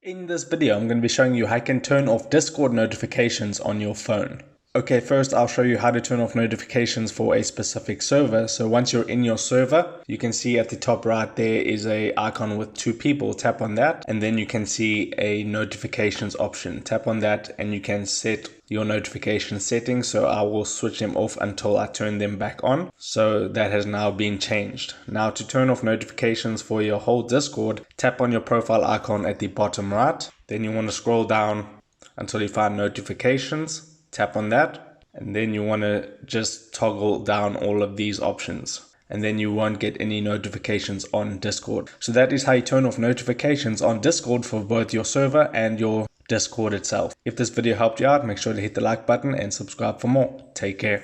In this video, I'm going to be showing you how you can turn off Discord notifications on your phone. Okay, first I'll show you how to turn off notifications for a specific server. So once you're in your server, you can see at the top right there is a icon with two people. Tap on that and then you can see a notifications option. Tap on that and you can set your notification settings. So I will switch them off until I turn them back on. So that has now been changed. Now to turn off notifications for your whole Discord, tap on your profile icon at the bottom right. Then you want to scroll down until you find notifications. Tap on that and then you want to just toggle down all of these options and then you won't get any notifications on Discord. So that is how you turn off notifications on Discord for both your server and your Discord itself. If this video helped you out, make sure to hit the like button and subscribe for more. Take care.